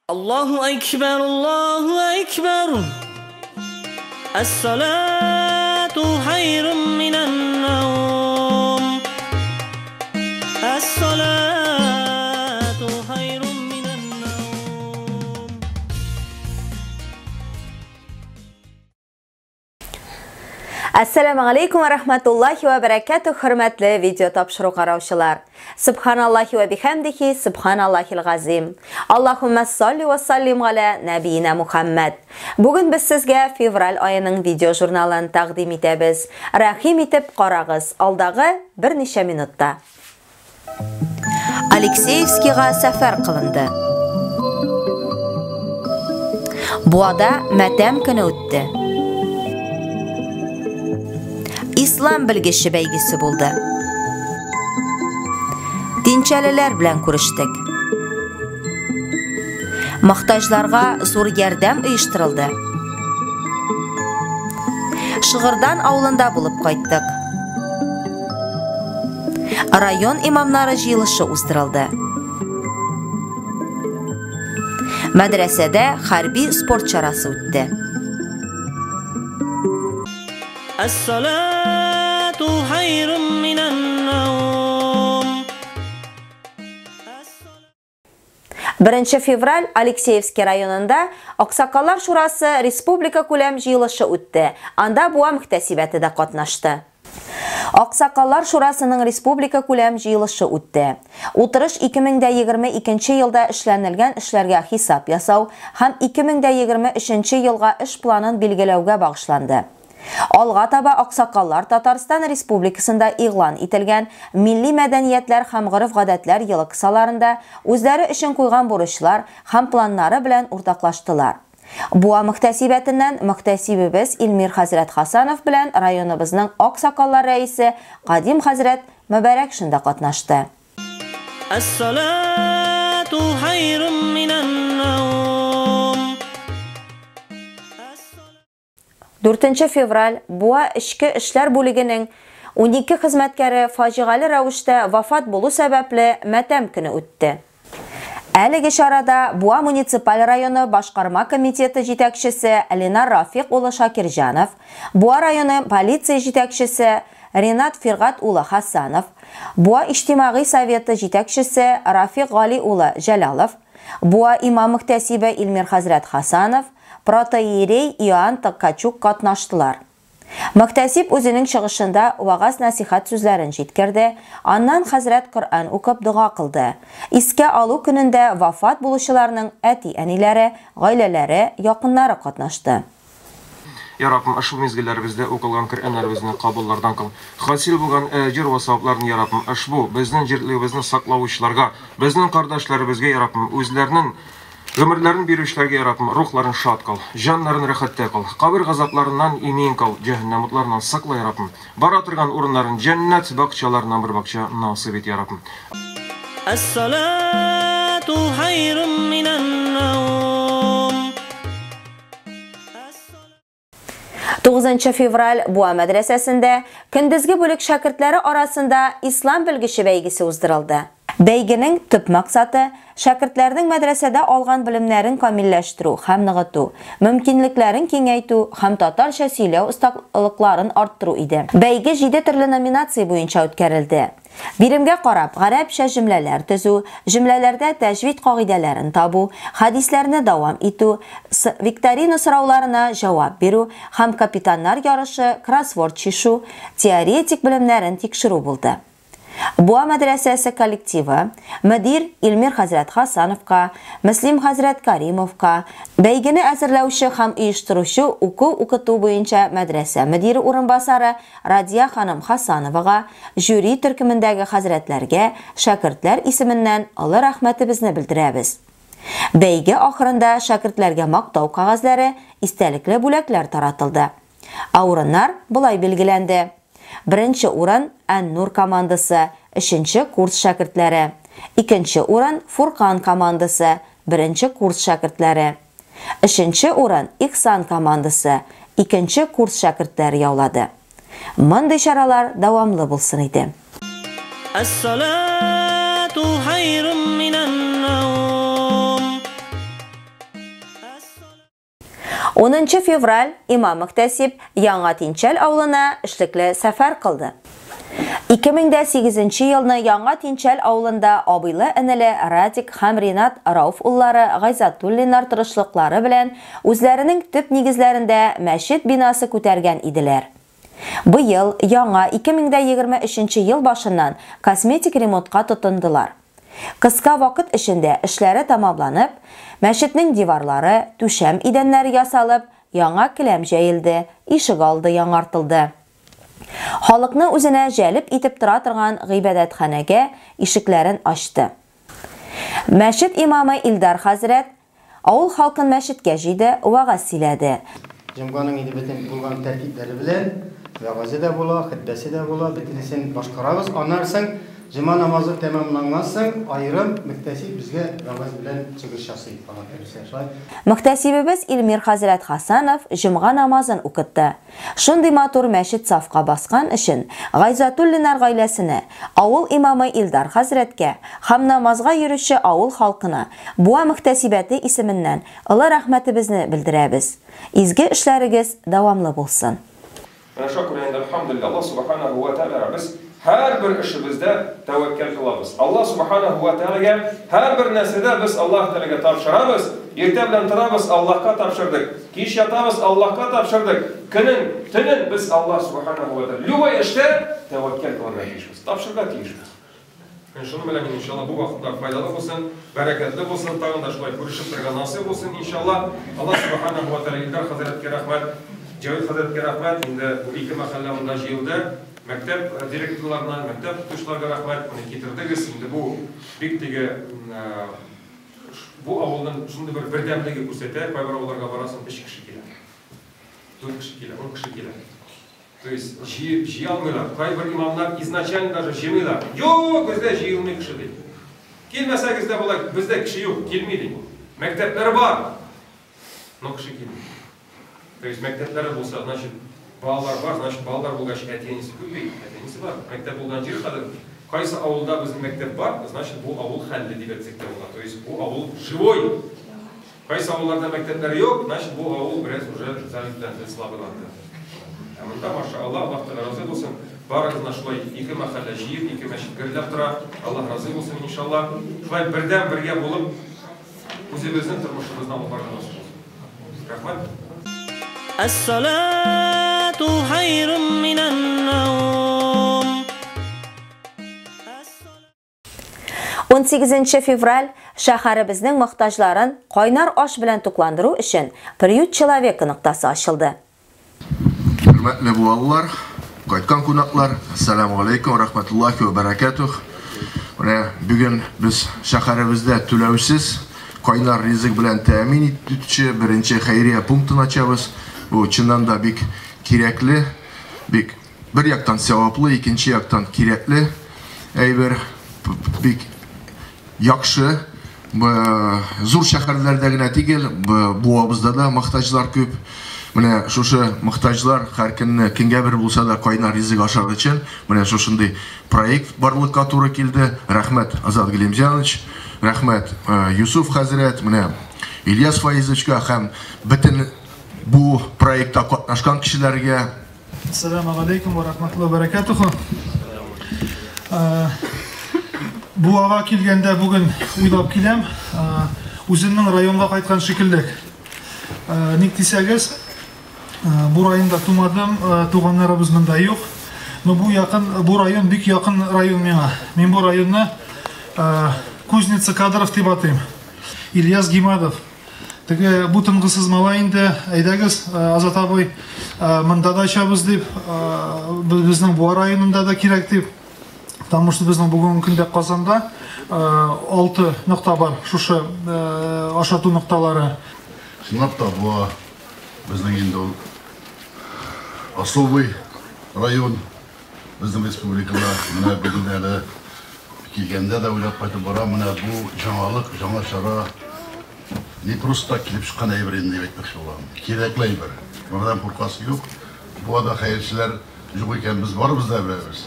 Allahu Ekber, Allahu Ekber. Es-salatu hayrun minen nevm. Es-salatu hayrun minen nevm. Assalamu alaykum va rahmatullohi va barakatuh. Hurmatli video topshiruq qarovchilar. Subhanallohi va bihamdihi, subhanallahil azim. Allohumma solli va sallim ala nabiyina Muhammad. Bugun biz sizga fevral oyining video jurnalini taqdim etamiz. Rahim etib qarag'iz, aldag'i bir necha minutda. Alekseyevskiga safar qilindi. Buada matam kuni o'tdi. İslam bilgishi baygisi bo'ldi. Dinchalilar bilan ko'rishdik. Muhtojlarga zo'r yordam uyushtirildi. Shig'irdan avlunda bo'lib qaytdik. Rayon imomlari yig'ilishi uzdirildi. Madrasada harbiy sport charasi o'tdi. Es-salatu hayrun minen nevm. 1 fevral Alekseyevskiy rayonida Oqsoqollar shurasi respublika ko'lam yig'ilishi o'tdi. Anda buva muhtasibatida qatnashdi. Oqsoqollar shurasining respublika ko'lam yig'ilishi o'tdi. O'tirish 2022-yilda ishlanilgan ishlarga hisob yasav ham 2023-yilga ish planini belgilauga bag'ishlandi. Olg'a taba Oqsoqollar Tatariston Respublikasida e'lon etilgan milliy madaniyatlar ham urf-odatlar yili qisalarida o'zlari ishon qo'ygan burishlar ham planlari bilan o'rtoqlashdilar. Bu muhtasibatidan muhtasibimiz Ilmir Hazrat Hasanov bilan rayonimizning Oqsoqollar raisi Qadim Hazrat Mubarak shunda qatnashdi. Es-salatu hayrun minen nevm. 4 fevral Buva ishki ishlar bo'ligining 12 xizmatkari fojiali ravishda vafot bo'lu sababli matam kuni o'tdi. Aligi chorada Buva munisipal rayoni boshqarma komiteti yetakchisi Alinar Rafiq o'g'li Shakirjanov, Buva rayoni politsiya yetakchisi Renat Firg'at o'g'li Hasanov, Buva ijtimoiy soveti yetakchisi Rafiq G'oli o'g'li Jalolov, Buva imom muhtasibi Ilmir Hazrat Hasanov, Protoyerey Ioan Tkachuk qatnashdilar. Muhtasib o'zining chiqishida va'z nasihat so'zlarini yetkazdi. Ondan Hazrat Qur'on o'qib duo qildi. Isga olu kunida vafot bo'luvchilarning ati-anilari, oilalari, yaqinlari qatnashdi. Ya Rabbim, aшу mezgillarimizda o'qilgan Qur'onlarimizni qabullardan qil. Hosil bo'lgan ajr va savoblarni ya Rabbim, ashbu bizning jirligimizni saqlovchilarga, bizning qardoshlarimizga ya Rabbim, o'zlarining ömürlerin bir işlerge yaratma, ruhların şad kal, canların rahatta kal, kabir gazaplarından emin kal, cehennem mutlarından sakla yarabbim. Baratırgan urunların cennet bakçalarından bir bakça nasip et yarabbim. Es-salatu hayrun minen nevm. 9 fevral Buva madrasasida kunduzgi bo'lik shogirdlari orasida islom bilgishi baygisi uzdirildi. Baygining tub maqsadi shogirdlarning madrasada olgan bilimlarini komillashtiruv, ham nig'ituv, mumkinliklarini kengaytuv, ham tatarcha siylav ustaqliklarini orttiruv edi. Baygi 7 turli nominatsiya bo'yicha o'tkazildi. Birimga qarab, arabcha jumlalar tuzuv, jumlalarda tajvid qoidalarini tobuv, hadislarni davom etuv, viktorina so'rovlarini javob beruv, ham kapitanlar yorishi, crossword chishuv, teoretik bilimlarini tekshiruv bo'ldi. Buva madrasasi kollektivi mudir Ilmir Hazrat Hasanovga, Muslim Hazrat Karimovga, baygini asirlovchi ham uyushtiruvchi o'quv-o'qituv bo'yicha madrasa mudiri o'rinbosari Radiya xonim Hasanovaga, juri turkumidagi hazratlarga, shogirdlar ismidan Alloh rahmatimizni bildiramiz. Baygi oxirida shogirdlarga maqtov qog'ozlari, istalikli bo'laklar taratildi. O'rinlar bulay belgilandi. 1-o'rin An-Nur komandasi, 3-kurs shogirdlari. 2-o'rin Furqon komandasi, 1-kurs shogirdlari. 3-o'rin Ihson komandasi, 2-kurs shogirdlari yovladi. Bunday charalar davomli bo'lsin edi. Es-salatu hayrun minen nevm. 10 fevral İmam Muhtesib Яңа Тинчәл авылына эшлекле сәфәр кылды. 2008 елны Яңа Тинчәл авылында абыйлы энеле Радик һәм Ринат Рауф уллары Гайзатуллиннар тырышлыклары белән үзләренең төп нигезләрендә мәчет бинасы күтәргән иделәр. Быел яңа 2023 ел башыннан косметик ремонтка тотындылар. Кыска вакыт эчендә эшләре тамамланып, мәчетнең диварлары, түшәм идәннәре ясалып, яңа келәм җәелде, ишек алды яңартылды. Халыкны үзенә җәлеп итеп тора торган гыйбадәтханәгә ишекләрен ачты. Мәчет имамы Илдар хәзрәт авыл халкын мәчеткә җыйды, вагаз сөйләде. Җомганың инде бөтен булган тәртипләре белән вагазы да була, хутбәсе дә була, бөтенесен башкарабыз. Аннан соң җома намазы тәмамланган соң айрым мөхтәсиб безгә вагаз белән чыгыш ясый. Мөхтәсибебез Илмир хәзрәт Хасанов җомга намазын укытты. Шундый матур мәчет сафка баскан өчен Гайзатуллиннар гаиләсенә, авыл имамы Илдар хәзрәткә һәм намазга йөрүче авыл халкына буа мөхтәсибәте исеменнән олы рәхмәтебезне белдерәбез. Изге эшләрегез дәвамлы булсын. Allah subhanahu wa ta'ala biz her bir işimizde tevekkül kılabız. Allah subhanahu wa ta'ala'ya her bir nesede biz Allah Teala'ya tapşırabız. Yerte bilen turabız Allah'a tapşırdık. Kiş yatabız Allah'a tapşırdık. Tünün biz Allah subhanahu wa ta'ala. Lüvay işte tevekkül kılabız diyişimiz. Tapşırdık diyişimiz. Şunu bilen inşallah bu vakitte faydalı olsun, bereketli olsun, tağında şulay görüşüp durgan nasip olsun inşallah. Allah subhanahu wa ta'ala İldar Hazretleri rahmet, Cevdet Hazretleri rahmet, indi bu iki mahallamında jiyildi. Mektep direktorlarına, mektep tutuşlarına rahmet, bunu getirdiniz. Şimdi bu biktigi, bu avuldan şimdi bir birdemligi gösterdi. Payvar avullarga barasın 5 kişi gelir, 4 kişi gelir, 10 kişi gelir. То есть жиялмыйлар, кайбір имамлар изначально даже жемыйлар. Yok bizde жиылмай кіші дейді. Келмесе кезде бұлай, бізде кіші yok, келмейді. Мектептері бар, но кіші келмейді. То есть мектептері болса, значит, балалар бар, значит, балалар болғаш әтенесі көбейді. Әтенесі бар. Мектеп болған жері қадыр. Қайсы ауылда біздің мектеп бар, значит, бұл ауыл хәлді деп етсек те болады. То есть бұл ауыл живой. Қайсы ауылдарда мектептері yok, значит, бұл ауыл біраз уже залитленді, слабыланды. Мында машалла Аллах Тәала разы булсын. Барыгызна шулай ике мәхәллә җыеп, ике мәчет гөрләп тора. Аллах разы булсын иншалла. Шулай бердән бергә булып үзебезнең тормышыбызны алып барганыбыз булсын. Рәхмәт. As-salatu hayrun minan-nawm. 18 fevral шәһәребезнең мохтаҗларын кайнар аш белән тукландыру өчен приют человека ноктасы ачылды. Hürmetli buvalılar, qaytkan konaklar, assalamu alaikum ve rahmetullahi ve berekatuh. Bugün biz şəhərimizdə tülevsiz, kaynar rizik bilen temin etdikçe birinci xeyriye punktunu açabız. Bu çından da bir kirekli, bir yaktan sevaplı, ikinci yaktan kirekli, bir yakşı, zor şəhərlərdə gine değil, buğabızda da muhtaçlar köp. Менә шушы мөхтаҗлар һәр көнне көнгә бер булса да кайнар ризык ашар өчен менә шушындый проект барлыкка туры килде. Рәхмәт Азат Галимҗанович, рәхмәт Юсуф хәзрәт, менә Ильяс Фаизовичка һәм бөтен бу проектта катнашкан кешеләргә. Ассаламу алейкум ва рахматуллаһи ва баракатуху. Бу ага килгәндә бүген уйлап киләм. Үземнең районга кайткан шикелле. Ник дисәгез, bu rayonda tumadım, туганнарыбыз монда юк. Но bu rayон бик якын район миңа. Мин bu rayonны Кузница Кадров дип атыйм. Ильяс Гимадов. Теге бу тынгысыз малай инде, әйдәгез, Азат абый, монда да ачабыз дип, безнең бу районында да кирәк дип. Потому что безнең бүгенге көндә Казанда 6 нокта бар, шушы ашату нокталары. Шынлап та бу безнең инде особый район безнең республикада. Менә бүген әле килгәндә дә уйлап кайтып бара, менә бу жаңалык, жаңа чара не просто килеп чыккан әйбер инде дип әйтмәкче булам. Кирәкле әйбер. Мондан куркасы юк. Бу да хәерчеләр юк икән, без барыбыз да беләбез.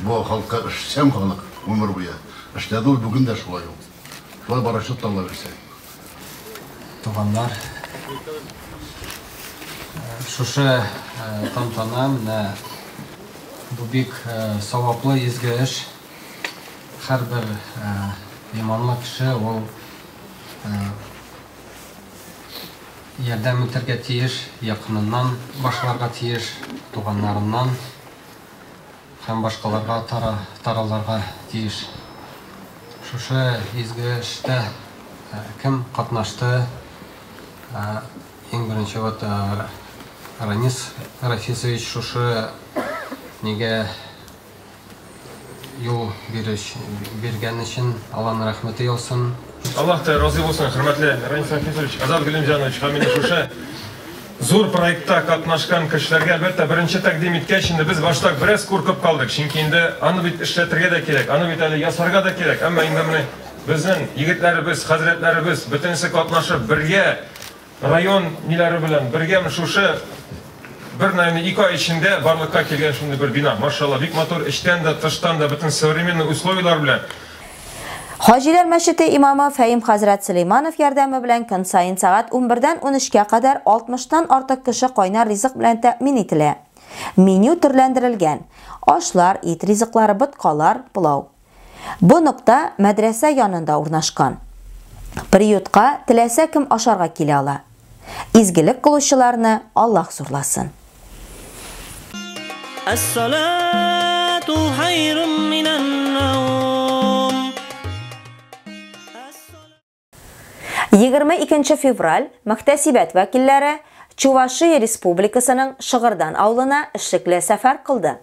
Бу халыкка эшчән халык гомер буе. Эшләде ул, бүген дә шулай ул. Шулай барачак та Алла берсе. Туганнар, Шушы тантана менә бу бик саваплы изге эш. Һәрбер иманлы кеше ул ярдәм итәргә тиеш, якыныннан башларга тиеш, туганнарыннан һәм башкаларга тараларга тиеш. Шушы изге эштә кем катнашты? Иң беренче Ранис Рафисович шушы нигә юл биргән өчен Алланың рәхмәте яусын. Аллах та разы булсын, хөрмәтле Ранис Рафисович, Азат Галимҗанович, һәм менә шушы зур проектта катнашкан кешеләргә әлбәттә беренче тәкъдим иткәч, инде без башта бераз куркып калдык. Чөнки инде аны бит эшләтергә дә кирәк, аны бит әле ясарга да кирәк. Әмма инде менә безнең егетләребез, хәзрәтләребез бөтенесе катнашып бергә район ниләре белән бергә шушы bir nayını 2 ay içinde varlıkka kelgen şunday bir bina. Maşallah bik motor içten de tıştan da bütün современный условиялар bilen. Hajilar Мәчете имамы Фәйим Хәзрәт Сөлейманов ярдәме белән көн сайын сәгать 11-дан 13-кә кадәр 60-тан артык кеше кайнар ризык белән тәэмин ителә. Меню төрләндерелгән. Ашлар, ит ризыклары, боткалар, пылау. Бу нокта мәдрәсә янында урнашкан. Приютка теләсә кем ашарга килә ала. Изгелек кылучыларны Аллаһ зурласын. الصلاة خير من النوم 22 февраль Мөхтәсибәт вәкилләре Чувашия Республикасының Шыгырдан авылына эшлекле сәфәр кылды.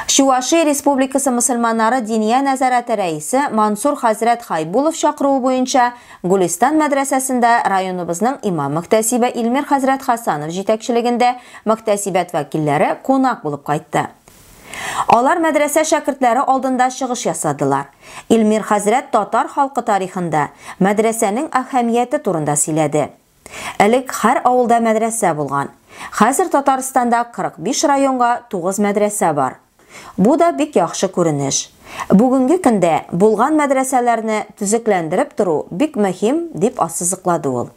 Чувашия Республикасы мөселманнары Диния нәзарәте рәисе Мансур хәзрәт Хайбулов чакыруы буенча Гулистан мәдрәсәсендә районыбызның имам мөхтәсибе Илмир хәзрәт Хасанов җитәкчелегендә мөхтәсибәт вәкилләре кунак булып кайтты. Алар мәдрәсә шәкертләре алдында чыгыш ясадылар. Илмир хәзрәт татар халкы тарихында мәдрәсәнең әһәмияте турында сөйләде. Элек һәр авылда мәдрәсә булган. Хәзер Татарстанда 45 районга 9 мәдрәсә бар. Бу да бик яхшы күренеш. Бүгенге көндә булган мәдрәсәләрне төзекләндереп тору бик мөһим дип ассызыклады ул.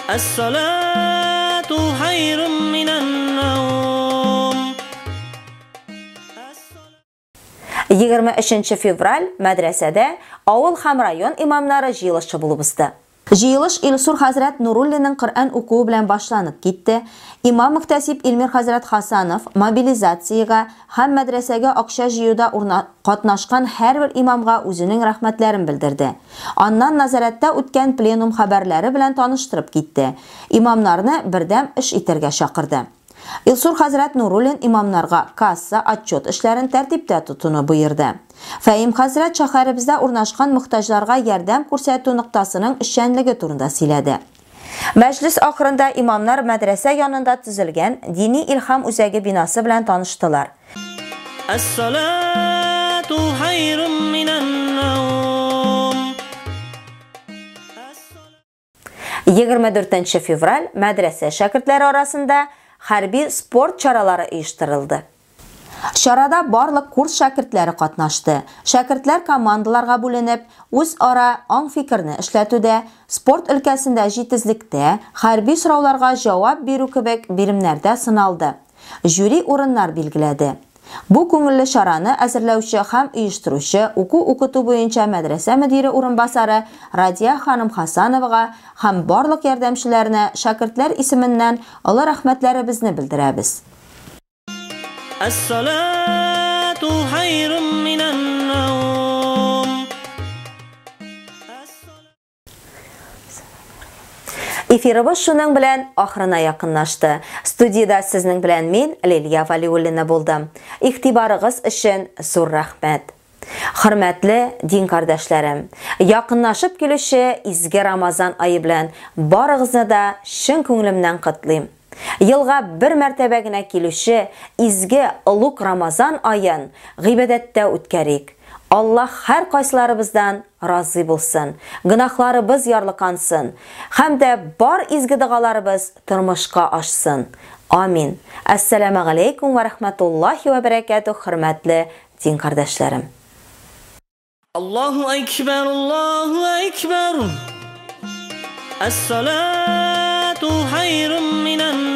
الصلاة خير من النوم 23 февраль мәдрәсәдә авыл һәм район имамнары җыелышы булып узды. Җыелыш Илсур хәзрәт Нуруллинның Коръән укуы белән башланып китте. Имам мөхтәсиб Илмир хәзрәт Хасанов мобилизациягә һәм мәдрәсәгә акча җыюда катнашкан һәрбер имамга үзенең рәхмәтләрен белдерде. Аннан назарәттә үткән пленум хәбәрләре белән таныштырып китте. Имамнарны бердәм эш итәргә чакырды. Илсур хәзрәт Нуруллин имамнарга касса, отчет эшләрен тәртиптә тотуны боерды. Фәйим хәзрәт шәһәребездә урнашкан мөхтаҗларга ярдәм күрсәтү ноктасының эшчәнлеге турында сөйләде. Мәҗлес ахырында имамнар мәдрәсә янында төзелгән дини илһам үзәге бинасы белән таныштылар. الصلاة خير من النوم 24 февраль мәдрәсә шәкертләре арасында хәрби спорт чаралары оештырылды. Чарада барлык курс шәкертләре катнашты. Шәкертләр командаларга бүленеп, үз ара аң-фикерне эшләтүдә, спорт өлкәсендә җитезлектә, хәрби сорауларга җавап бирү кебек биремнәрдә сыналды. Жюри урыннар билгеләде. Бу күңелле чараны әзерләүче һәм оештыручы уку-укыту буенча мәдрәсә мөдире урынбасары Радия ханым Хасановага һәм барлык ярдәмчеләренә шәкертләр исеменнән олы рәхмәтләребезне белдерәбез. الصلاة خير من النوم Эфирыбыз шуның белән ахырына якынлашты. Студиядә сезнең белән мин, Лилия Валиуллина булдым. Игътибарыгыз өчен зур рәхмәт. Хөрмәтле дин кардәшләрем, якынлашып килүче изге Рамазан ае белән барыгызны да чын күңелемнән котлыйм. Елга бер мәртәбә генә килүче изге улуг Рамазан аен гыйбадәттә үткәрик. Аллаһ һәр кайсыларыбыздан разый булсын, гынахларыбыз ярлыкансын, һәм дә бар изге дугаларыбыз тормышка ашсын. Амин. Ассаламу алейкум ва рахматуллахи ва баракатух, хөрмәтле дин кардәшләрем. Аллаһу акбар, Аллаһу акбар. As-salatu خير من النوم